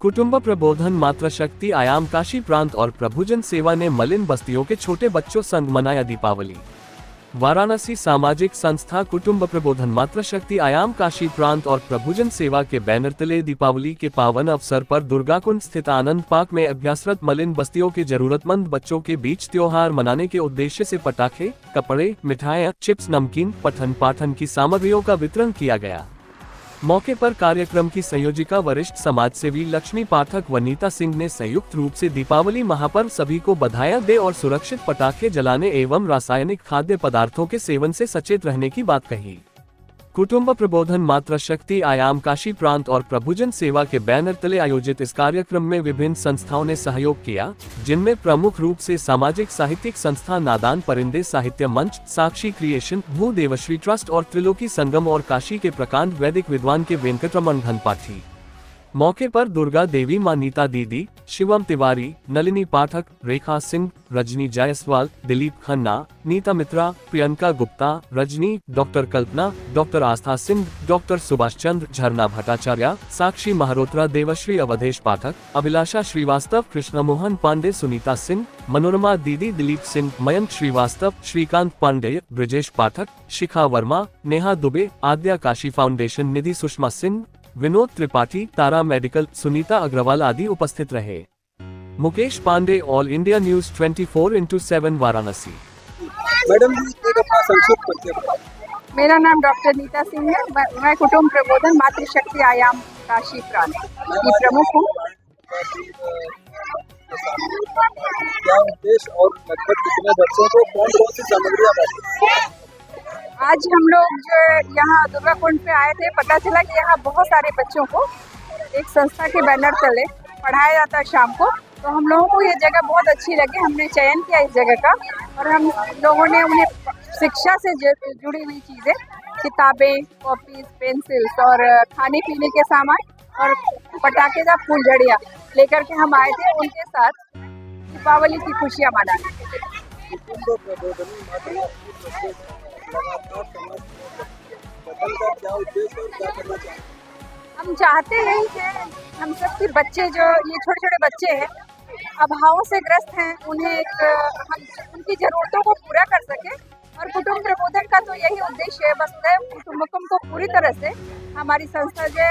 कुटुंब प्रबोधन मातृशक्ति आयाम काशी प्रांत और प्रभुजन सेवा ने मलिन बस्तियों के छोटे बच्चों संग मनाया दीपावली। वाराणसी सामाजिक संस्था कुटुंब प्रबोधन मातृशक्ति आयाम काशी प्रांत और प्रभुजन सेवा के बैनर तले दीपावली के पावन अवसर पर दुर्गाकुंड स्थित आनंद पार्क में अभ्यासरत मलिन बस्तियों के जरूरतमंद बच्चों के बीच त्योहार मनाने के उद्देश्य से पटाखे, कपड़े, मिठाइयाँ, चिप्स, नमकीन, पठन पाठन की सामग्रियों का वितरण किया गया। मौके पर कार्यक्रम की संयोजिका वरिष्ठ समाजसेवी लक्ष्मी पाठक व नीता सिंह ने संयुक्त रूप से दीपावली महापर्व सभी को बधाइयां दे और सुरक्षित पटाखे जलाने एवं रासायनिक खाद्य पदार्थों के सेवन से सचेत रहने की बात कही। कुटुंब प्रबोधन मातृशक्ति आयाम काशी प्रांत और प्रभुजन सेवा के बैनर तले आयोजित इस कार्यक्रम में विभिन्न संस्थाओं ने सहयोग किया, जिनमें प्रमुख रूप से सामाजिक साहित्यिक संस्था नादान परिंदे साहित्य मंच, साक्षी क्रिएशन, भू देवश्री ट्रस्ट और त्रिलोकी संगम और काशी के प्रकांड वैदिक विद्वान के वेंकटरमण घनपाठी। मौके पर दुर्गा देवी मां नीता दीदी, शिवम तिवारी, नलिनी पाठक, रेखा सिंह, रजनी जायसवाल, दिलीप खन्ना, नीता मित्रा, प्रियंका गुप्ता, रजनी, डॉक्टर कल्पना, डॉक्टर आस्था सिंह, डॉक्टर सुभाष चंद्र, झरना भट्टाचार्य, साक्षी महरोत्रा, देवश्री अवधेश पाठक, अभिलाषा श्रीवास्तव, कृष्ण मोहन पांडे, सुनीता सिंह, मनोरमा दीदी, दिलीप सिंह, मयंक श्रीवास्तव, श्रीकांत पांडे, ब्रजेश पाठक, शिखा वर्मा, नेहा दुबे, आद्या काशी फाउंडेशन निधि, सुषमा सिंह, विनोद त्रिपाठी, तारा मेडिकल, सुनीता अग्रवाल आदि उपस्थित रहे। Mukesh Pandey, all India news 24/7 Varanasi. Madam एक अपना संक्षिप्त परिचय। मेरा नाम डॉक्टर नीता सिंह है। मैं कुटुंब प्रबोधन मातृशक्ति आयाम काशी प्रांत की प्रमुख हूँ। क्या उद्देश्य और लगभग कितने बच्चों को कौन सी सामग्रियाँ बांटी? आज हम लोग जो यहाँ दुर्गाकुंड पे आए थे, पता चला कि यहाँ बहुत सारे बच्चों को एक संस्था के बैनर तले पढ़ाया जाता है शाम को। तो हम लोगों को ये जगह बहुत अच्छी लगी, हमने चयन किया इस जगह का और हम लोगों ने उन्हें शिक्षा से जुड़ी हुई चीज़ें, किताबें, कॉपीज, पेंसिल्स और खाने पीने के सामान और पटाखेदार फुलझड़ियाँ लेकर के हम आए थे उनके साथ दीपावली की खुशियाँ मनाने। हम चाहते हैं कि हम सबके बच्चे जो ये छोटे छोटे बच्चे हैं, अभावों से ग्रस्त हैं, उन्हें हम उनकी ज़रूरतों को पूरा कर सके। और कुटुंब प्रबोधन का तो यही उद्देश्य है, वसुधैव कुटुंबकम को पूरी तरह से हमारी संस्था जो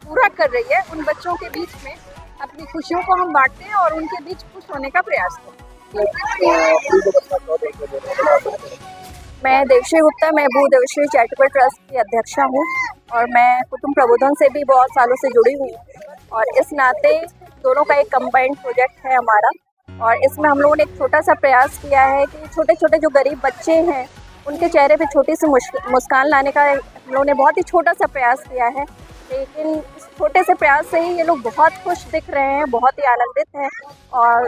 पूरा कर रही है। उन बच्चों के बीच में अपनी खुशियों को हम बांटते हैं और उनके बीच खुश होने का प्रयास करते हैं। मैं देवश्री गुप्ता, मैं भू देवश्री चैरिटेबल ट्रस्ट की अध्यक्षा हूँ और मैं कुटुंब प्रबोधन से भी बहुत सालों से जुड़ी हुई हूँ और इस नाते दोनों का एक कंबाइंड प्रोजेक्ट है हमारा। और इसमें हम लोगों ने एक छोटा सा प्रयास किया है कि छोटे छोटे जो गरीब बच्चे हैं उनके चेहरे पे छोटी सी मुस्कान लाने का हम लोगों ने बहुत ही छोटा सा प्रयास किया है। लेकिन इस छोटे से प्रयास से ही ये लोग बहुत खुश दिख रहे हैं, बहुत ही आनंदित हैं और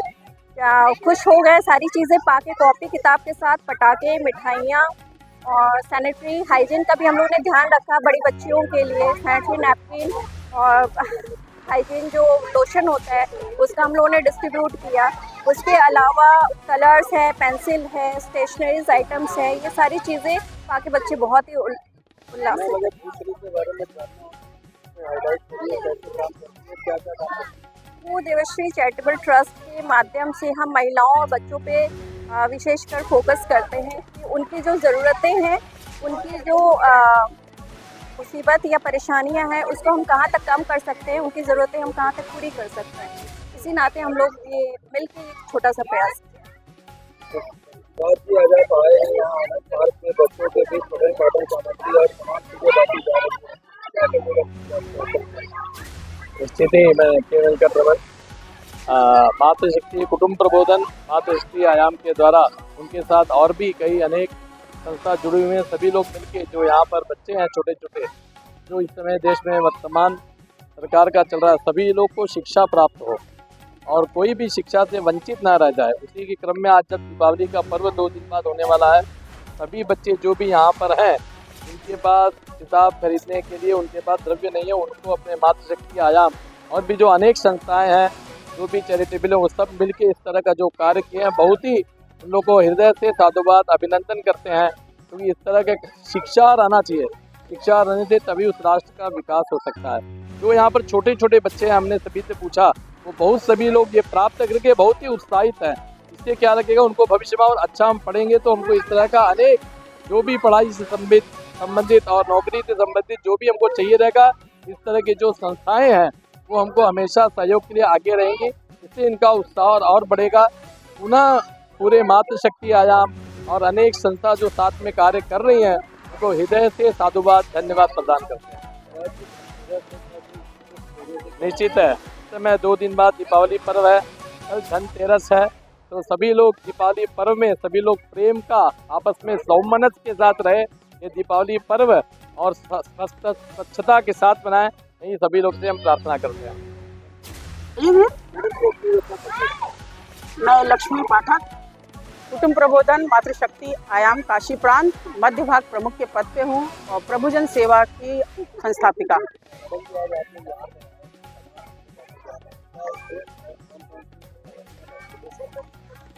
खुश हो गए। सारी चीज़ें पाके कॉपी किताब के साथ पटाखे, मिठाइयाँ और सैनिटरी हाइजीन का भी हम लोगों ने ध्यान रखा। बड़ी बच्चियों के लिए सैनिटरी नैपकिन और हाइजीन जो लोशन होता है उसका हम लोगों ने डिस्ट्रीब्यूट किया। उसके अलावा कलर्स है, पेंसिल है, स्टेशनरीज आइटम्स है, ये सारी चीज़ें पाके बच्चे बहुत ही उल्लास वो देवश्री चैरिटेबल ट्रस्ट के माध्यम से हम महिलाओं और बच्चों पे विशेषकर फोकस करते हैं कि उनकी जो ज़रूरतें हैं, उनकी जो मुसीबत या परेशानियां हैं उसको हम कहाँ तक कम कर सकते हैं, उनकी ज़रूरतें हम कहाँ तक पूरी कर सकते हैं। इसी नाते हम लोग ये मिलकर एक छोटा सा प्रयास स्थिति में वेंकटरमण मातृशक्ति कुटुंब प्रबोधन मातृशक्ति आयाम के द्वारा उनके साथ और भी कई अनेक संस्था जुड़ी हुई हैं। सभी लोग मिलके जो यहाँ पर बच्चे हैं छोटे छोटे, जो इस समय देश में वर्तमान सरकार का चल रहा है, सभी लोग को शिक्षा प्राप्त हो और कोई भी शिक्षा से वंचित ना रह जाए। उसी के क्रम में आज जब दीपावली का पर्व 2 दिन बाद होने वाला है, सभी बच्चे जो भी यहाँ पर हैं उनके पास किताब खरीदने के लिए उनके पास द्रव्य नहीं है, उनको अपने मातृशक्ति आयाम और भी जो अनेक संस्थाएं हैं जो भी चैरिटेबल है वो सब मिलके इस तरह का जो कार्य किए हैं, बहुत ही उन लोगों को हृदय से साधुवाद अभिनंदन करते हैं। क्योंकि इस तरह के शिक्षा रहना चाहिए, शिक्षा रहने से तभी उस राष्ट्र का विकास हो सकता है। जो यहाँ पर छोटे छोटे बच्चे हैं, हमने सभी से पूछा, वो बहुत सभी लोग ये प्राप्त करके बहुत ही उत्साहित हैं। इससे क्या लगेगा उनको भविष्य में, और अच्छा हम पढ़ेंगे तो हमको इस तरह का अनेक जो भी पढ़ाई से संबंधित और नौकरी से संबंधित जो भी हमको चाहिए रहेगा, इस तरह की जो संस्थाएं हैं वो हमको हमेशा सहयोग के लिए आगे रहेंगी। इससे इनका उत्साह और बढ़ेगा। पुनः पूरे मातृशक्ति आयाम और अनेक संस्था जो साथ में कार्य कर रही हैं उनको हृदय से साधुवाद धन्यवाद प्रदान करते हैं। निश्चित है, इस समय 2 दिन बाद दीपावली पर्व है, कल धनतेरस है, तो सभी लोग दीपावली पर्व में सभी लोग प्रेम का आपस में सौमनस्य के साथ रहे, ये दीपावली पर्व और स्वच्छता के साथ मनाएं, यही सभी लोग से हम प्रार्थना करते हैं। मैं लक्ष्मी पाठक कुटुंब प्रबोधन मातृशक्ति आयाम काशी प्रांत मध्य भाग प्रमुख के पद पे हूँ और प्रभुजन सेवा की संस्थापिका।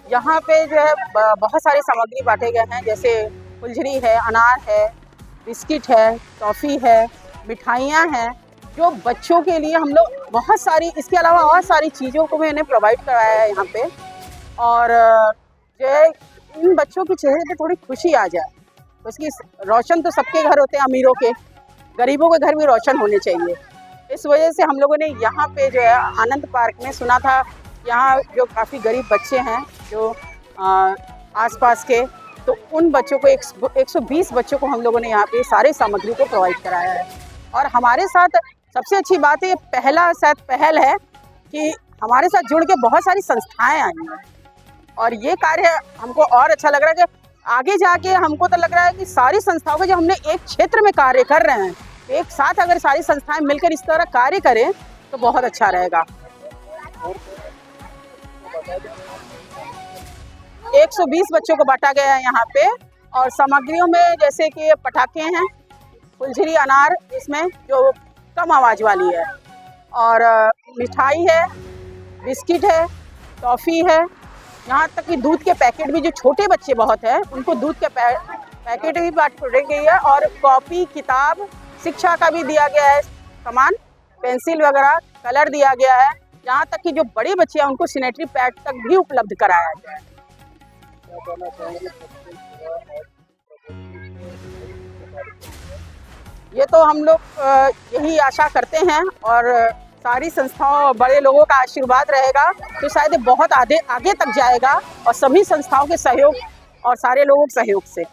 यहाँ पे जो है बहुत सारी सामग्री बांटे गए हैं, जैसे फुलझड़ी है, अनार है, बिस्किट है, टॉफ़ी है, मिठाइयाँ हैं, जो बच्चों के लिए हम लोग बहुत सारी, इसके अलावा और सारी चीज़ों को भी इन्हें प्रोवाइड कराया है यहाँ पे। और जो है इन बच्चों के चेहरे पे थोड़ी खुशी आ जाए, उसकी रोशन तो सबके घर होते हैं, अमीरों के, गरीबों के घर भी रोशन होने चाहिए। इस वजह से हम लोगों ने यहाँ पे जो है आनंद पार्क में सुना था, यहाँ जो काफ़ी गरीब बच्चे हैं जो आसपास के, तो उन बच्चों को 120 बच्चों को हम लोगों ने यहाँ पे सारे सामग्री को प्रोवाइड कराया है। और हमारे साथ सबसे अच्छी बात है, ये पहल है कि हमारे साथ जुड़ के बहुत सारी संस्थाएं आई हैं, और ये कार्य हमको और अच्छा लग रहा है कि आगे जाके हमको तो लग रहा है कि सारी संस्थाओं को, जब हमने एक क्षेत्र में कार्य कर रहे हैं, एक साथ अगर सारी संस्थाएं मिलकर इस तरह कार्य करें तो बहुत अच्छा रहेगा। 120 बच्चों को बांटा गया है यहाँ पे, और सामग्रियों में जैसे कि पटाखे हैं, फुलझड़ी, अनार, इसमें जो कम आवाज़ वाली है, और मिठाई है, बिस्किट है, टॉफ़ी है, यहाँ तक कि दूध के पैकेट भी, जो छोटे बच्चे बहुत हैं उनको दूध के पैकेट भी बांटी गई है, और कॉपी, किताब, शिक्षा का भी दिया गया है सामान, पेंसिल वगैरह, कलर दिया गया है। यहाँ तक कि जो बड़े बच्चे हैं उनको सैनिटरी पैड तक भी उपलब्ध कराया गया है। ये तो हम लोग यही आशा करते हैं, और सारी संस्थाओं और बड़े लोगों का आशीर्वाद रहेगा तो शायद बहुत आगे तक जाएगा, और सभी संस्थाओं के सहयोग और सारे लोगों के सहयोग से।